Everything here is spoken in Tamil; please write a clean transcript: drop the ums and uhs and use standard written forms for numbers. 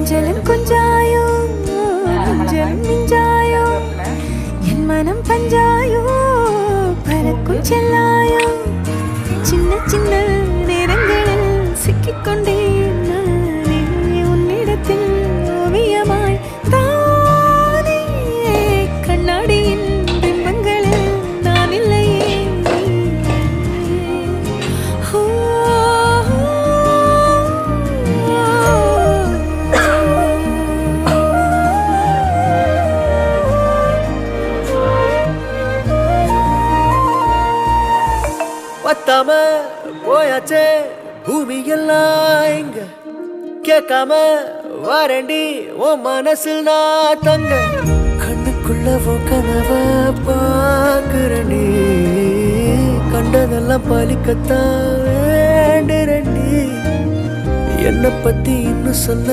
கொஞ்சலும் கொஞ்சாயோ கொஞ்சலும் மிஞ்சாயோ என் மனம் பஞ்சாயோ பறக்கும் செல்லாயோ சின்ன சின்ன நேரங்களில் சிக்கிக்கொண்டேன் நானே உன்னிடத்தில் ஓவியமாய் தானே கண்ணாடியின் பிம்பங்களில் நான் இல்லையே பத்தாம போயாச்சே பூமி எல்லாம் இங்க கேட்காம வாரண்டி உன் மனசில் நான் தங்க கண்ணுக்குள்ள கனவ பாக்குறண்டி கண்டதெல்லாம் பலிக்கத்தான் வேண்டுறண்டி என்னை பத்தி இன்னும் சொல்ல